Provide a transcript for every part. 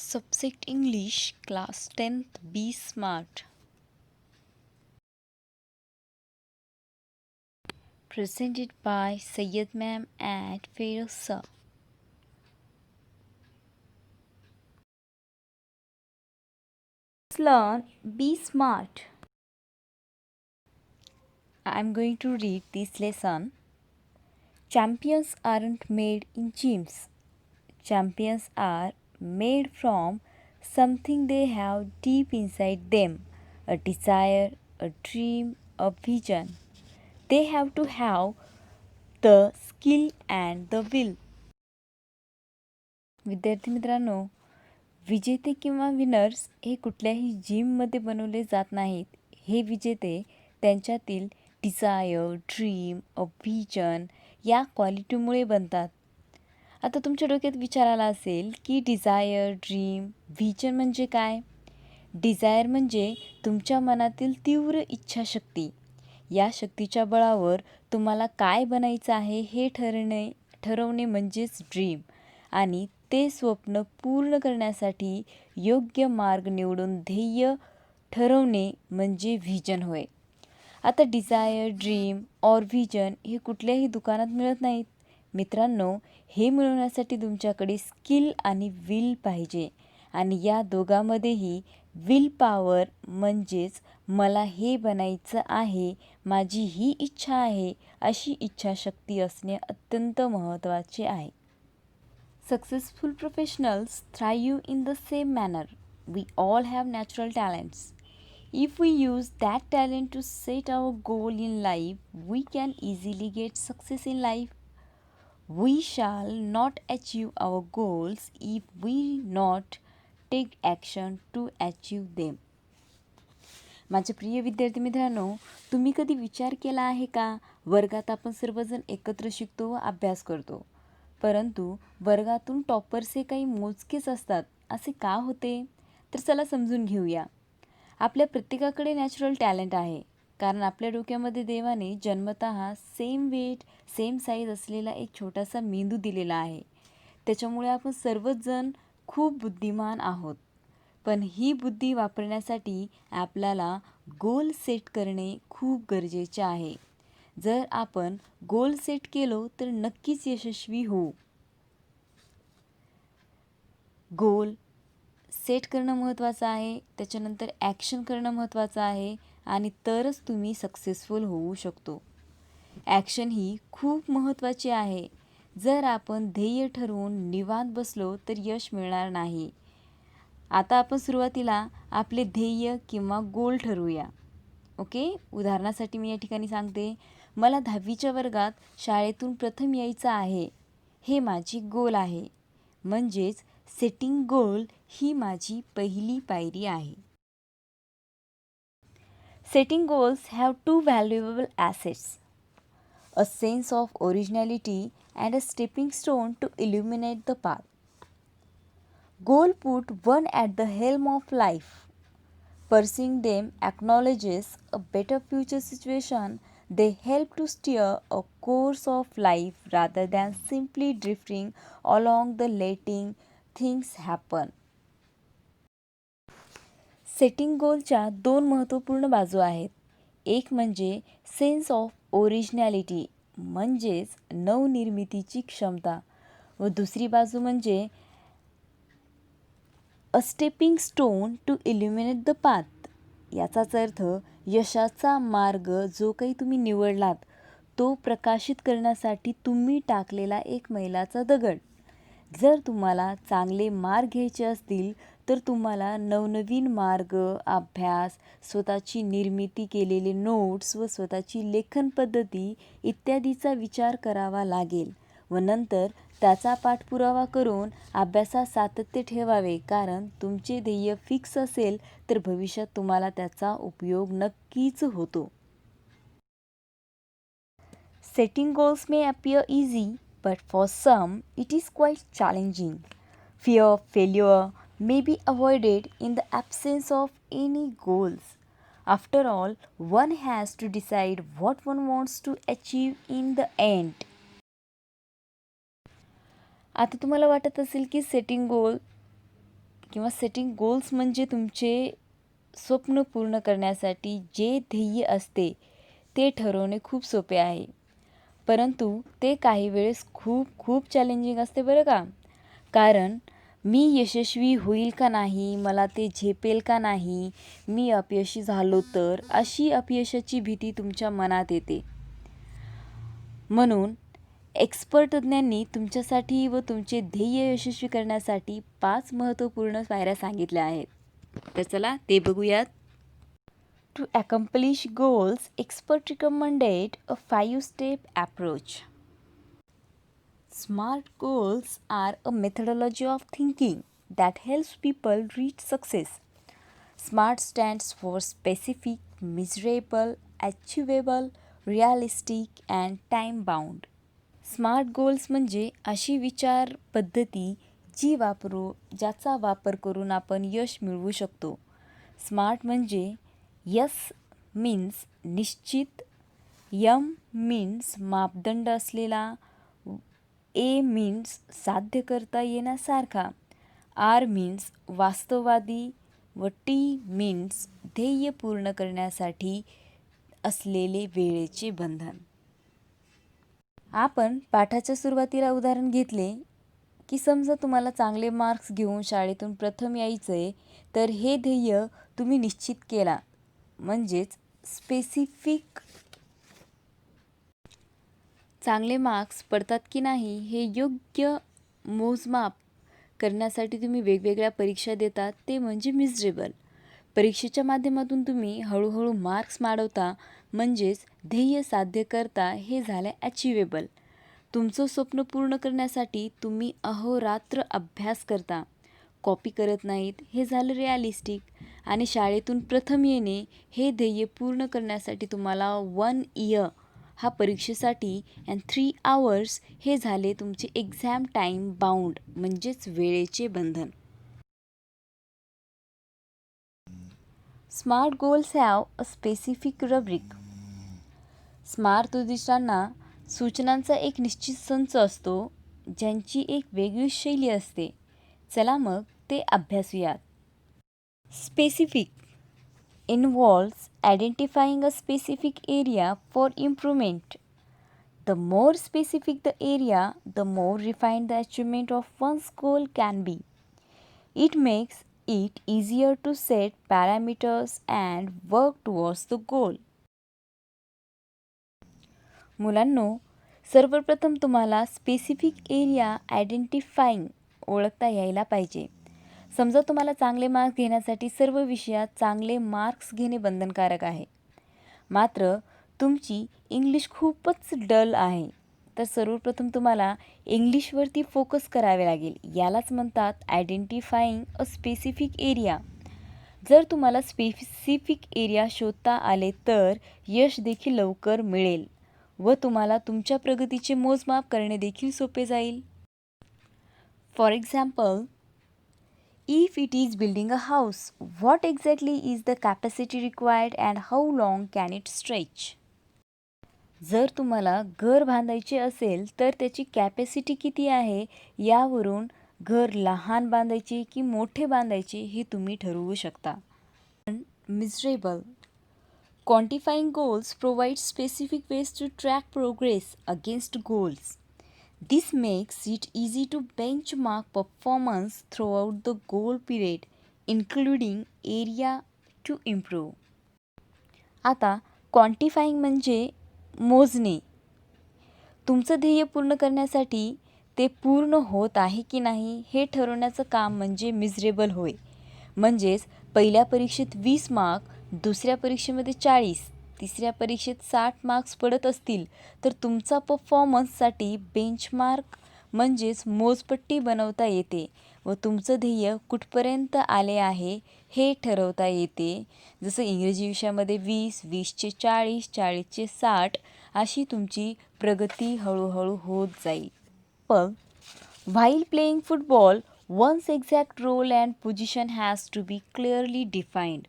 Subject English, Class 10th, Be Smart. Presented by Sayyed Ma'am and Feroz Sir. Let's learn Be Smart. I'm going to read this lesson. Champions aren't made in gyms. Champions are made from something they have deep inside them, a desire, a dream, a vision. They have to have the skill and the will. विद्यार्थी मित्रांनो, विजेते किंवा winners हे कुठल्याही जिममध्ये बनवले जात नाहीत. हे विजेते त्यांच्यातील डिझायर, ड्रीम, अ व्हिजन या क्वालिटीमुळे बनतात. आता तुमच्या डोक्यात विचार आला असेल की डिझायर, ड्रीम, व्हिजन म्हणजे काय? डिझायर म्हणजे तुमच्या मनातील तीव्र इच्छाशक्ती. या शक्तीच्या बळावर तुम्हाला काय बनायचं आहे हे ठरवणे म्हणजेच ड्रीम. आणि ते स्वप्न पूर्ण करण्यासाठी योग्य मार्ग निवडून ध्येय ठरवणे म्हणजे व्हिजन होय. आता डिझायर, ड्रीम और व्हिजन हे कुठल्याही दुकानात मिळत नाहीत. मित्रांनो, हे मिळवण्यासाठी तुमच्याकडे स्किल आणि विल पाहिजे. आणि या दोघांमध्येही विल पॉवर म्हणजेच मला हे बनायचं आहे, माझी ही इच्छा आहे, अशी इच्छाशक्ती असणे अत्यंत महत्त्वाचे आहे. Successful professionals thrive in the same manner. We all have natural talents. If we use that talent to set our goal in life, we can easily get success in life. We shall not achieve our goals if we not take action to achieve them. माझे प्रिय विद्यार्थी मित्रांनो, तुम्ही कधी विचार केला आहे का? वर्गात आपण सर्वजण एकत्र शिकतो व अभ्यास करतो, परंतु वर्गातून टॉपर्स हे काही मोजकेच असतात. असे का होते? तर चला समजून घेऊया. आपल्या प्रत्येकाकडे नॅचरल टॅलेंट आहे, कारण आपल्या डोक्यामध्ये देवाने जन्मतः सेम वेट, सेम साईज असलेला एक छोटासा मेंदू दिलेला आहे. त्याच्यामुळे आपण सर्वच जण खूप बुद्धिमान आहोत. पण ही बुद्धी वापरण्यासाठी आपल्याला गोल सेट करणे खूप गरजेचे आहे. जर आपण गोल सेट केलो तर नक्कीच यशस्वी होऊ. गोल सेट करणं महत्त्वाचं आहे, त्याच्यानंतर ॲक्शन करणं महत्त्वाचं आहे आणि तरच तुम्ही सक्सेसफुल होऊ शकतो. ॲक्शन ही खूप महत्त्वाची आहे. जर आपण ध्येय ठरवून निवांत बसलो तर यश मिळणार नाही. आता आपण सुरुवातीला आपले ध्येय किंवा गोल ठरवूया. ओके, उदाहरणासाठी मी या ठिकाणी सांगते, मला 10वीच्या वर्गात शाळेतून प्रथम यायचं आहे, हे माझी गोल आहे. म्हणजेच सेटिंग गोल ही माझी पहिली पायरी आहे. Setting goals have to valuable assets, a sense of originality and a stepping stone to illuminate the path. Goal put one at the helm of life. Pursuing them acknowledges a better future situation. They help to steer a course of life rather than simply drifting along the letting things happen. Setting गोलच्या दोन महत्त्वपूर्ण बाजू आहेत. एक म्हणजे sense of originality म्हणजेच नवनिर्मितीची क्षमता, व दुसरी बाजू म्हणजे a stepping stone to illuminate the path. याचाच अर्थ यशाचा मार्ग जो काही तुम्ही निवडलात तो प्रकाशित करण्यासाठी तुम्ही टाकलेला एक मैलाचा दगड. जर तुम्हाला चांगले मार्ग घ्यायचे असतील तर तुम्हाला नवनवीन मार्ग, अभ्यास, स्वतःची निर्मिती केलेले नोट्स व स्वतःची लेखन पद्धती इत्यादीचा विचार करावा लागेल व नंतर त्याचा पाठपुरावा करून अभ्यासात सातत्य ठेवावे, कारण तुमचे ध्येय फिक्स असेल तर भविष्यात तुम्हाला त्याचा उपयोग नक्कीच होतो. Setting goals may appear easy, but for some it is quite challenging. Fear of failure may be avoided in the absence of any goals. After all, one has to decide what one wants to achieve in the end. आता तुम्हाला वाटत असेल की setting गोल किंवा setting goals म्हणजे तुमचे स्वप्न पूर्ण करण्यासाठी जे ध्येय असते ते ठरवणे खूप सोपे आहे, परंतु ते काही वेळेस खूप खूप चॅलेंजिंग असते बरं का. कारण मी यशस्वी होईल का नाही, मला ते झेपेल का नाही, मी अपयशी झालो तर, अशी अपयशाची भीती तुमच्या मनात येते. म्हणून एक्सपर्ट तज्ज्ञांनी तुमच्यासाठी व तुमचे ध्येय यशस्वी करण्यासाठी 5 महत्त्वपूर्ण पायऱ्या सांगितल्या आहेत. तर चला ते बघूयात. To accomplish goals, experts recommended a 5-step approach. SMART goals are a methodology of thinking that helps people reach success. SMART stands for specific, measurable, achievable, realistic and time bound. Smart goals म्हणजे अशी विचार पद्धती ज्याचा वापर करून आपण यश मिळवू शकतो. स्मार्ट म्हणजे यस मीन्स निश्चित, एम मीन्स मापदंड असलेला, ए मीन्स साध्य करता येण्यासारखा, आर मीन्स वास्तववादी व टी मीन्स ध्येय पूर्ण करण्यासाठी असलेले वेळेचे बंधन. आपण पाठाच्या सुरुवातीला उदाहरण घेतले की समजा तुम्हाला चांगले मार्क्स घेऊन शाळेतून प्रथम यायचं आहे, तर हे ध्येय तुम्ही निश्चित केला म्हणजेच स्पेसिफिक. चांगले मार्क्स पडतात की नाही हे योग्य मोजमाप करण्यासाठी तुम्ही वेगवेगळ्या परीक्षा देतात, ते म्हणजे मिजरेबल. परीक्षेच्या माध्यमातून तुम्ही हळूहळू मार्क्स वाढवता म्हणजेच ध्येय साध्य करता, हे झाले अचिवेबल. तुमचं स्वप्न पूर्ण करण्यासाठी तुम्ही अहोरात्र अभ्यास करता, कॉपी करत नाहीत, हे झालं रिॲलिस्टिक. आणि शाळेतून प्रथम येणे हे ध्येय पूर्ण करण्यासाठी तुम्हाला 1 इयर हा परीक्षेसाठी अँड 3 आवर्स हे झाले तुमचे एक्झाम टाईम बाउंड म्हणजेच वेळेचे बंधन. Smart goals have a specific rubric. Smart उद्दिष्टांना सूचनांचा एक निश्चित संच असतो, ज्यांची एक वेगळी शैली असते. चला मग ते अभ्यासूयात. Specific involves identifying a specific area for improvement. The more specific the area, the more refined the achievement of one's goal can be. It makes it easier to set parameters and work towards the goal. मुलांनो, सर्वप्रथम तुम्हाला specific area identifying ओळखता यायला पाहिजे. समजा तुम्हाला चांगले marks घेण्यासाठी सर्व विषयात चांगले मार्क्स घेणे बंधनकारक आहे, मात्र तुमची इंग्लिश खूपच डल आहे, तर सर्वप्रथम तुम्हाला इंग्लिशवरती फोकस करावे लागेल. यालाच म्हणतात आयडेंटिफाईंग अ स्पेसिफिक एरिया. जर तुम्हाला स्पेसिफिक एरिया शोधता आले तर यश देखील लवकर मिळेल व तुम्हाला तुमच्या प्रगतीचे मोजमाप करणे देखील सोपे जाईल. For example, if it is building a house, what exactly is the capacity required and how long can it stretch? जर तुम्हाला घर बांधायचे असेल तर त्याची कॅपॅसिटी किती आहे, यावरून घर लहान बांधायचे की मोठे बांधायचे हे तुम्ही ठरवू शकता. Measurable. Quantifying goals provides specific ways to track progress against goals. This makes it easy to benchmark performance throughout the goal period, including area to improve. आता क्वांटिफाईंग म्हणजे मोजणे. तुमचं ध्येय पूर्ण करण्यासाठी ते पूर्ण होत आहे की नाही हे ठरवण्याचं काम म्हणजे मिजरेबल होय. म्हणजेच पहिल्या परीक्षेत 20 मार्क, दुसऱ्या परीक्षेमध्ये 40, तिसऱ्या परीक्षेत 60 मार्क्स पडत असतील तर तुमचा परफॉर्मन्ससाठी बेंचमार्क म्हणजेच मोजपट्टी बनवता येते व तुमचं ध्येय कुठपर्यंत आले आहे हे ठरवता येते. जसं इंग्रजी विषयामध्ये 20, 20चे 40, 40चे 60 अशी तुमची प्रगती हळूहळू होत जाईल. पण while playing football, one's exact role and position has to be clearly defined.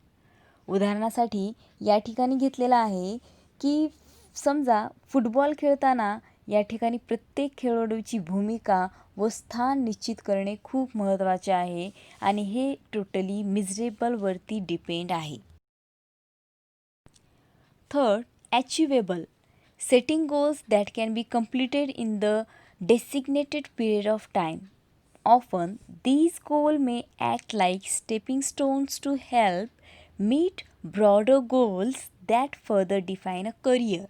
उदाहरणासाठी या ठिकाणी घेतलेलं आहे की समजा फुटबॉल खेळताना या ठिकाणी प्रत्येक खेळाडूची भूमिका व स्थान निश्चित करणे खूप महत्त्वाचे आहे आणि हे टोटली मिजरेबलवरती डिपेंड आहे. Third, achievable. Setting goals that can be completed in the designated period of time. Often, these goals may act like stepping stones to help meet broader goals that further define a career.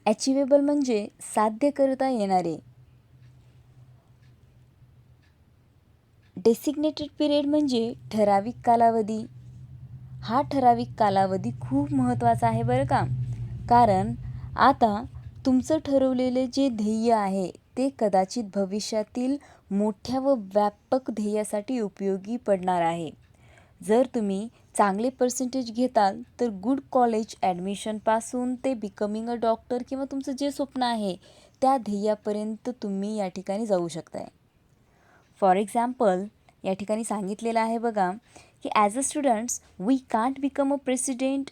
Achievable म्हणजे साध्य करता येणारे. Designated period म्हणजे ठराविक कालावधी. हा ठराविक कालावधी खूप महत्त्वाचा आहे बरं का, कारण आता तुमचं ठरवलेले जे ध्येय आहे ते कदाचित भविष्यातील मोठ्या व व्यापक ध्येयासाठी उपयोगी पडणार आहे. जर तुम्ही चांगले पर्सेंटेज घेताल तर गुड कॉलेज ॲडमिशनपासून ते बिकमिंग अ डॉक्टर किंवा तुमचं जे स्वप्न आहे त्या ध्येयापर्यंत तुम्ही या ठिकाणी जाऊ शकताय. फॉर एक्झाम्पल, या ठिकाणी सांगितलेलं आहे बघा की as a students we can't become a president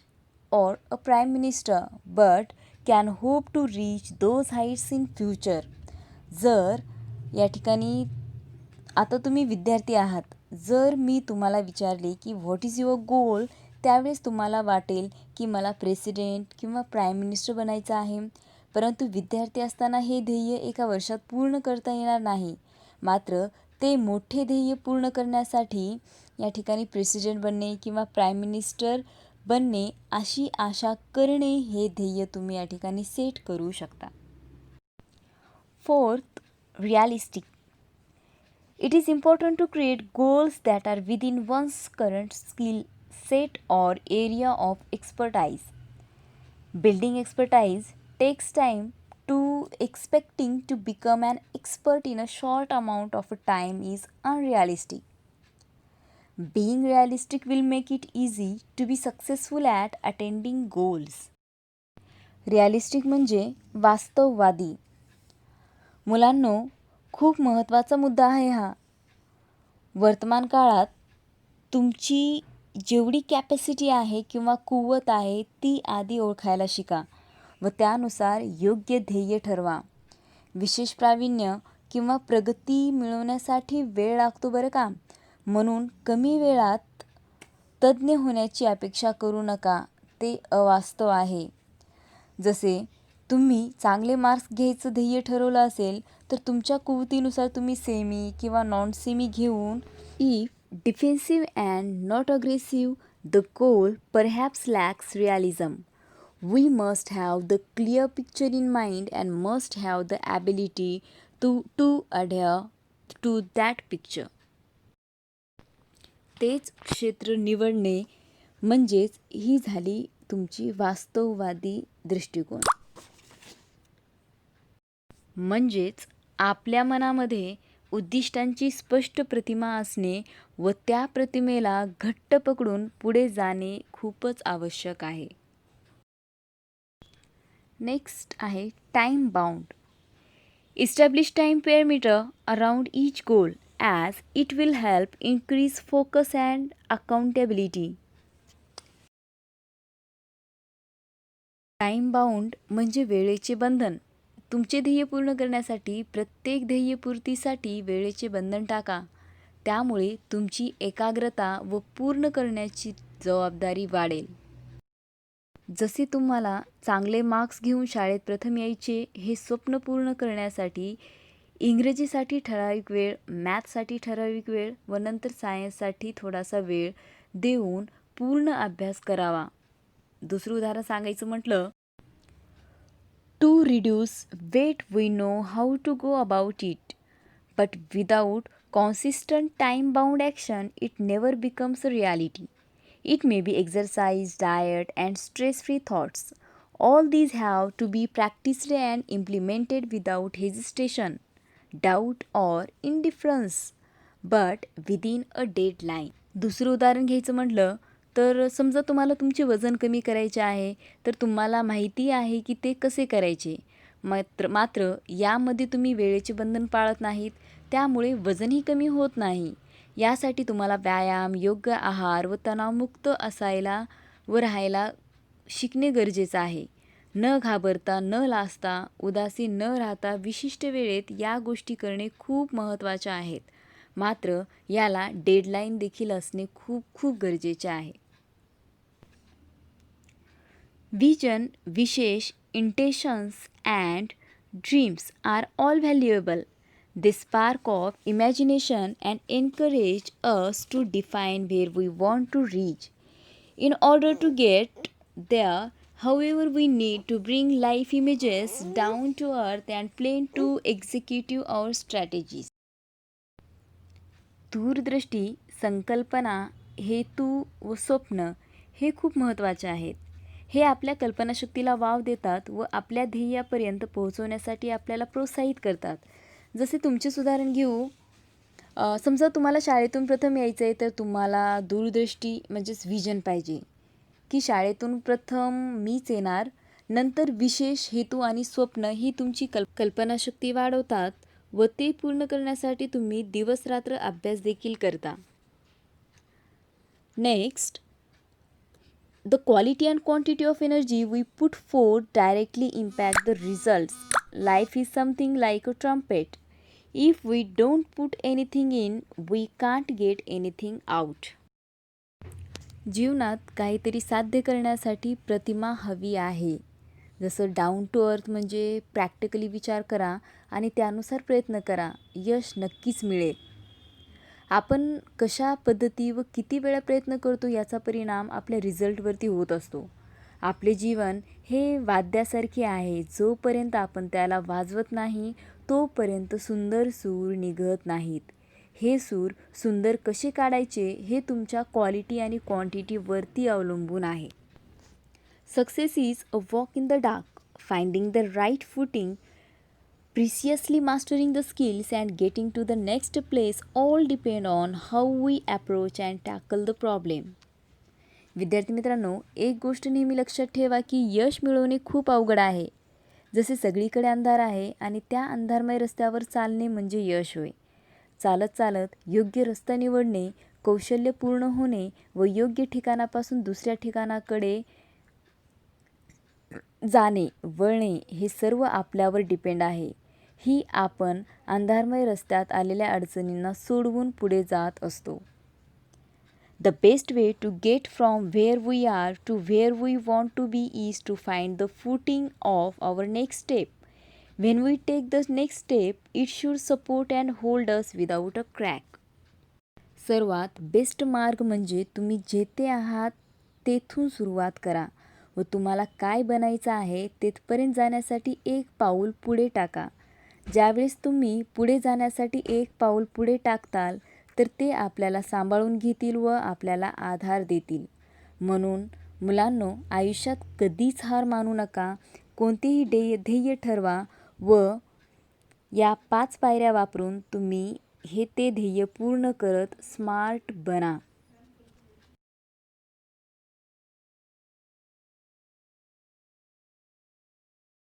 or a prime minister but can hope to reach those heights in future. जर या ठिकाणी आता तुम्ही विद्यार्थी आहात, जर मी तुम्हाला विचारले की व्हॉट इज युअर गोल, त्यावेळेस तुम्हाला वाटेल की मला प्रेसिडेंट किंवा प्राईम मिनिस्टर बनायचं आहे. परंतु विद्यार्थी असताना हे ध्येय एका वर्षात पूर्ण करता येणार नाही. मात्र ते मोठे ध्येय पूर्ण करण्यासाठी या ठिकाणी प्रेसिडेंट बनणे किंवा प्राईम मिनिस्टर बनणे अशी आशा करणे हे ध्येय तुम्ही या ठिकाणी सेट करू शकता. Fourth, realistic. It is important to create goals that are within one's current skill set or area of expertise. Building expertise takes time to expecting to become an expert in a short amount of time is unrealistic. Being realistic will make it easy to be successful at attaining goals. Realistic म्हणजे वास्तववादी. मुलांनो, खूप महत्त्वाचा मुद्दा आहे हा. वर्तमान काळात तुमची जेवढी कॅपॅसिटी आहे किंवा कुवत आहे ती आधी ओळखायला शिका व त्यानुसार योग्य ध्येय ठरवा. विशेष प्रावीण्य किंवा प्रगती मिळवण्यासाठी वेळ लागतो बरं का, म्हणून कमी वेळात तज्ज्ञ होण्याची अपेक्षा करू नका, ते अवास्तव आहे. जसे तुम्ही चांगले मार्क्स घ्यायचं ध्येय ठरवलं असेल तर तुमच्या कुवतीनुसार तुम्ही सेमी किंवा नॉन सेमी घेऊन if defensive and not aggressive the goal perhaps lacks realism. We must have the clear picture in mind and must have the ability to adhere to that picture. तेच क्षेत्र निवडणे म्हणजेच ही झाली तुमची वास्तववादी दृष्टिकोन. म्हणजेच आपल्या मनामध्ये उद्दिष्टांची स्पष्ट प्रतिमा असणे व त्या प्रतिमेला घट्ट पकडून पुढे जाणे खूपच आवश्यक आहे. नेक्स्ट आहे time bound. Establish time parameter around each goal as it will help increase focus and accountability. Time bound म्हणजे वेळेचे बंधन. तुमचे ध्येय पूर्ण करण्यासाठी प्रत्येक ध्येयपूर्तीसाठी वेळेचे बंधन टाका. त्यामुळे तुमची एकाग्रता व पूर्ण करण्याची जबाबदारी वाढेल. जसे तुम्हाला चांगले मार्क्स घेऊन शाळेत प्रथम यायचे हे स्वप्न पूर्ण करण्यासाठी इंग्रजीसाठी ठराविक वेळ, मॅथ्ससाठी ठराविक वेळ व नंतर सायन्ससाठी थोडासा वेळ देऊन पूर्ण अभ्यास करावा. दुसरं उदाहरण सांगायचं म्हटलं, to reduce weight we know how to go about it, but without consistent time bound action it never becomes a reality. It may be exercise, diet and stress free thoughts. All these have to be practised and implemented without hesitation, doubt or indifference, but within a deadline. दुसरं उदाहरण घ्यायचं म्हटलं तर समजा तुम्हाला तुमचे वजन कमी करायचे आहे तर तुम्हाला माहिती आहे की ते कसे करायचे, मात्र यामध्ये तुम्ही वेळेचे बंधन पाळत नाहीत, त्यामुळे वजनही कमी होत नाही. यासाठी तुम्हाला व्यायाम, योग्य आहार व तणावमुक्त असायला व राहायला शिकणे गरजेचं आहे. न घाबरता, न लाजता, उदासी न राहता विशिष्ट वेळेत या गोष्टी करणे खूप महत्त्वाच्या आहेत. मात्र याला डेडलाईन देखील असणे खूप खूप गरजेचे आहे. विजन, विशेष, intentions and dreams are all valuable. They spark of imagination and encourage us to define where we want to reach. In order to get there, however, we need to bring life images down to earth and plan to execute our strategies. दूरदृष्टी, संकल्पना, हेतू व स्वप्न हे खूप महत्त्वाचे आहेत. हे आपल्या कल्पनाशक्तीला वाव देतात व आपल्या ध्येयापर्यंत पोहोचवण्यासाठी आपल्याला प्रोत्साहित करतात. जसे तुमचेच उदाहरण घेऊ. समजा तुम्हाला शाळेतून प्रथम यायचं आहे, तर तुम्हाला दूरदृष्टी म्हणजेच विजन पाहिजे की शाळेतून प्रथम मीच येणार. नंतर विशेष, हेतू आणि स्वप्न ही तुमची कल्पनाशक्ती वाढवतात व ते पूर्ण करण्यासाठी तुम्ही दिवसरात्र अभ्यास देखील करता. Next, the quality and quantity of energy we put forth directly impact the results. Life is something like a trumpet. If we don't put anything in, we can't get anything out. जीवनात काहीतरी साध्य करण्यासाठी प्रतिमा हवी आहे. जसं down to earth म्हणजे practically विचार करा आणि त्यानुसार प्रयत्न करा, यश नक्कीच मिळेल. आपण कशा पद्धती व किती वेळा प्रयत्न करतो याचा परिणाम आपल्या रिझल्टवरती होत असतो. आपले जीवन हे वाद्यासारखे आहे. जोपर्यंत आपण त्याला वाजवत नाही तोपर्यंत सुंदर सूर निघत नाहीत. हे सूर सुंदर कसे काढायचे हे तुमच्या क्वालिटी आणि क्वांटिटीवरती अवलंबून आहे. Success is a walk in the dark, finding the right footing, preciously mastering the skills and getting to the next place all depend on how we approach and tackle the problem. विद्यार्थी मित्रांनो, एक गोष्ट नेहमी लक्षात ठेवा की यश मिळवणे खूप अवघड आहे. जसे सगळीकडे अंधार आहे आणि त्या अंधारमय रस्त्यावर चालणे म्हणजे यश होय. चालत चालत योग्य रस्ता निवडणे, कौशल्य पूर्ण होणे व योग्य ठिकाणापासून दुसऱ्या ठिकाणाकडे जाणे, वळणे हे सर्व आपल्यावर डिपेंड आहे. ही आपण अंधारमय रस्त्यात आलेल्या अडचणींना सोडवून पुढे जात असतो. The best way to get from where we are to where we want to be is to find the footing of our next step. When we take the next step, it should support and hold us without a crack. सर्वात best मार्ग म्हणजे तुम्ही जेथे आहात तेथून सुरुवात करा व तुम्हाला काय बनायचं आहे तेथपर्यंत जाण्यासाठी एक पाऊल पुढे टाका. ज्यावेळेस तुम्ही पुढे जाण्यासाठी एक पाऊल पुढे टाकताल तर ते आपल्याला सांभाळून घेतील व आपल्याला आधार देतील. म्हणून मुलांनो, आयुष्यात कधीच हार मानू नका. कोणतेही ध्येय ठरवा व या 5 पायऱ्या वापरून तुम्ही ते ध्येय पूर्ण करत स्मार्ट बना.